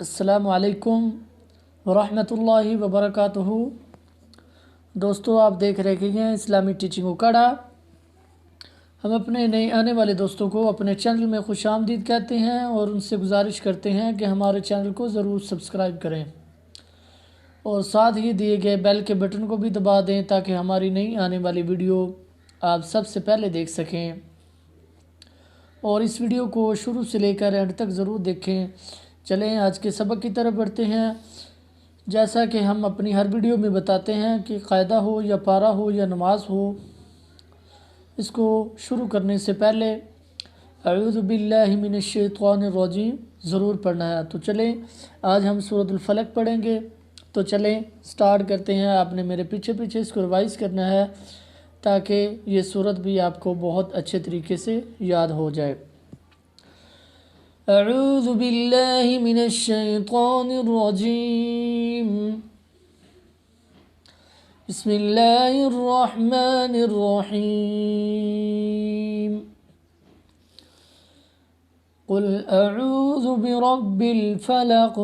السلام علیکم ورحمۃ اللہ وبرکاتہ۔ دوستو، آپ دیکھ رہے ہیں اسلامی ٹیچنگ اکاڑا۔ ہم اپنے نئے آنے والے دوستوں کو اپنے چینل میں خوش آمدید کہتے ہیں اور ان سے گزارش کرتے ہیں کہ ہمارے چینل کو ضرور سبسکرائب کریں اور ساتھ ہی دیے گئے بیل کے بٹن کو بھی دبا دیں تاکہ ہماری نئی آنے والی ویڈیو آپ سب سے پہلے دیکھ سکیں، اور اس ویڈیو کو شروع سے لے کر اینڈ تک ضرور دیکھیں۔ چلیں آج کے سبق کی طرف بڑھتے ہیں۔ جیسا کہ ہم اپنی ہر ویڈیو میں بتاتے ہیں کہ قاعدہ ہو یا پارہ ہو یا نماز ہو، اس کو شروع کرنے سے پہلے اعوذ باللہ من الشیطان الرجیم ضرور پڑھنا ہے۔ تو چلیں آج ہم سورۃ الفلق پڑھیں گے، تو چلیں سٹارٹ کرتے ہیں۔ آپ نے میرے پیچھے پیچھے اس کو ریوائز کرنا ہے تاکہ یہ سورت بھی آپ کو بہت اچھے طریقے سے یاد ہو جائے۔ اعوذ باللہ من الشیطان الرجیم، بسم اللہ الرحمن الرحیم، قل اعوذ برب الفلق،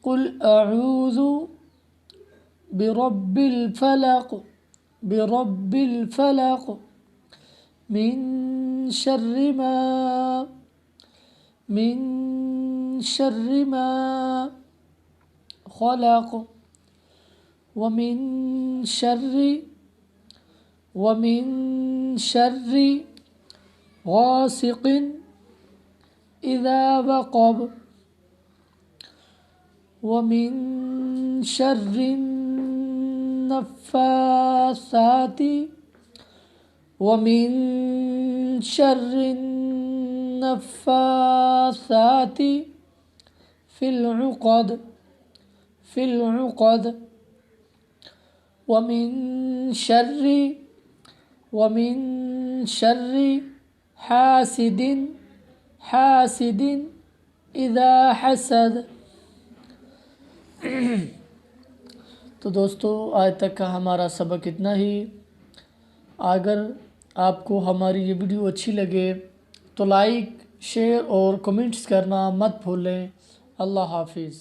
قل اعوذ برب الفلق، برب الفلق، من شر ما خلق، ومن شر غاسق اذا وقب، ومن شر النفاثات في العقد، ومن شر حاسد اذا حسد۔ تو دوستو، آج تک کا ہمارا سبق اتنا ہی۔ اگر آپ کو ہماری یہ ویڈیو اچھی لگے تو لائک، شیئر اور کمنٹس کرنا مت بھولیں۔ اللہ حافظ۔